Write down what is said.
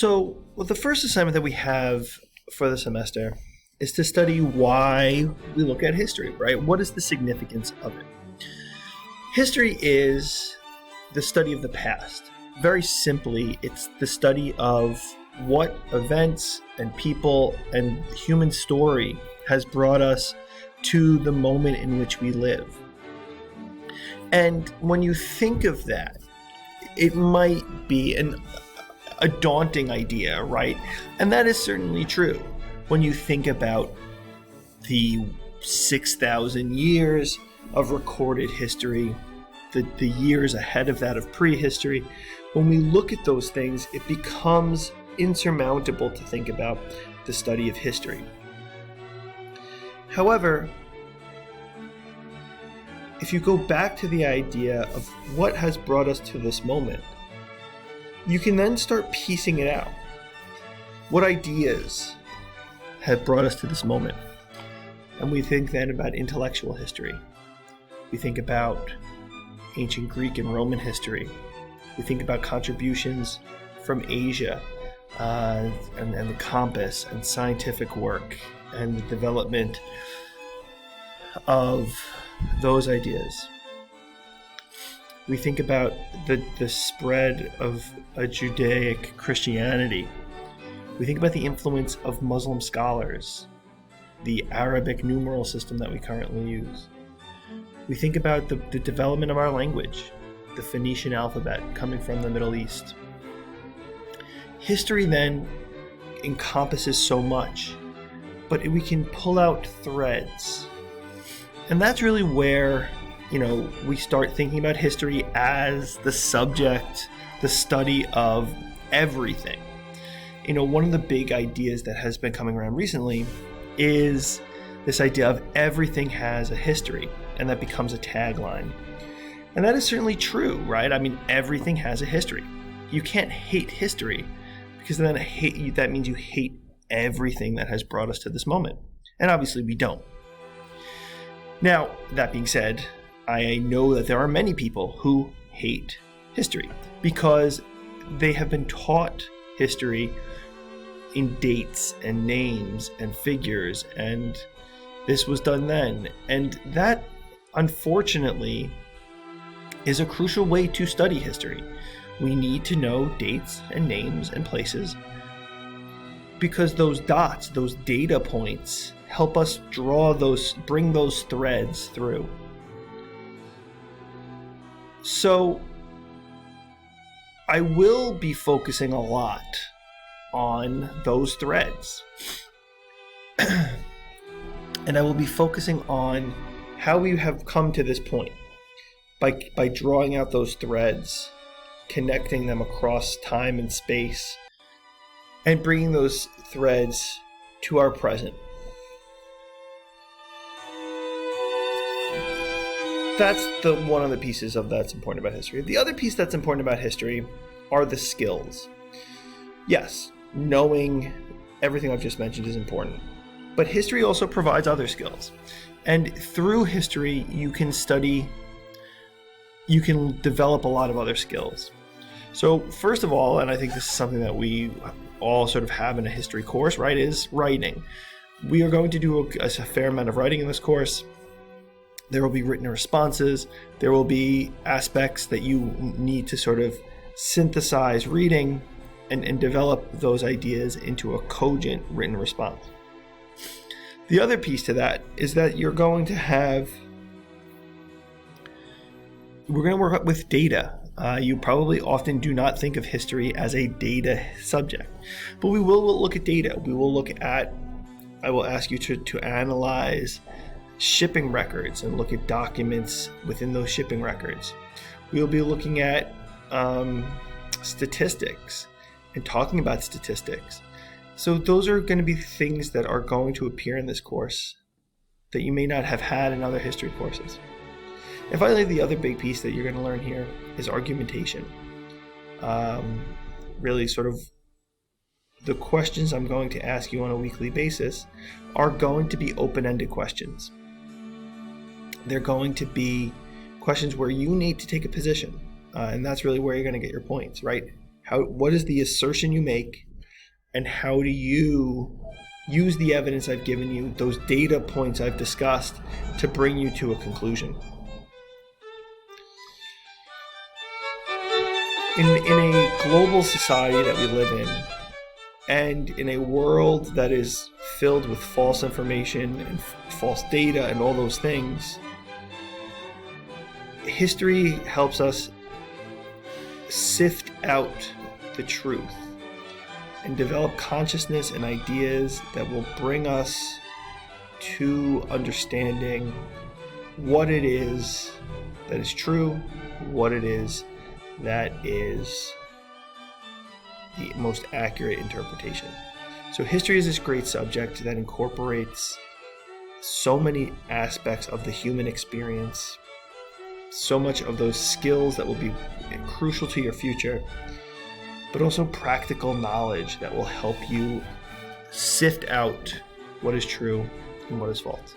Well, the first assignment that we have for the semester is to study why we look at history, right? What is the significance of it? History is the study of the past. Very simply, it's the study of what events and people and human story has brought us to the moment in which we live. And when you think of that, it might be a daunting idea, right? And that is certainly true. When you think about the 6,000 years of recorded history, the years ahead of that of prehistory, when we look at those things, it becomes insurmountable to think about the study of history. However, if you go back to the idea of what has brought us to this moment, you can then start piecing it out. What ideas have brought us to this moment? And we think then about intellectual history. We think about ancient Greek and Roman history. We think about contributions from Asia and the compass and scientific work and the development of those ideas. We think about the spread of a Judaic Christianity. We think about the influence of Muslim scholars, the Arabic numeral system that we currently use. We think about the development of our language, the Phoenician alphabet coming from the Middle East. History then encompasses so much, but we can pull out threads. And that's really where, we start thinking about history as the subject, the study of everything. One of the big ideas that has been coming around recently is this idea of everything has a history, and that becomes a tagline. And that is certainly true, right? I mean, everything has a history. You can't hate history, because then that means you hate everything that has brought us to this moment. And obviously we don't. Now, that being said, I know that there are many people who hate history because they have been taught history in dates and names and figures, and this was done then. And that, unfortunately, is a crucial way to study history. We need to know dates and names and places because those dots, those data points, help us bring those threads through. So I will be focusing a lot on those threads. And I will be focusing on how we have come to this point by drawing out those threads, connecting them across time and space, and bringing those threads to our present. That's one of the pieces that's important about history. The other piece that's important about history are the skills. Yes, knowing everything I've just mentioned is important, but history also provides other skills. And through history, you can develop a lot of other skills. So first of all, and I think this is something that we all sort of have in a history course, right, is writing. We are going to do a fair amount of writing in this course. There will be written responses. There will be aspects that you need to sort of synthesize reading and develop those ideas into a cogent written response. The other piece to that is that we're going to work with data. You probably often do not think of history as a data subject, but we will look at data. I will ask you to analyze shipping records and look at documents within those shipping records. We'll be looking at statistics and talking about statistics. So those are going to be things that are going to appear in this course that you may not have had in other history courses. And finally, the other big piece that you're going to learn here is argumentation. Really sort of the questions I'm going to ask you on a weekly basis are going to be open-ended questions. They're going to be questions where you need to take a position. And that's really where you're going to get your points, right? What is the assertion you make, and how do you use the evidence I've given you, those data points I've discussed, to bring you to a conclusion? In a global society that we live in, and in a world that is filled with false information and false data and all those things, history helps us sift out the truth and develop consciousness and ideas that will bring us to understanding what it is that is true, what it is that is the most accurate interpretation. So history is this great subject that incorporates so many aspects of the human experience, so much of those skills that will be crucial to your future, but also practical knowledge that will help you sift out what is true and what is false.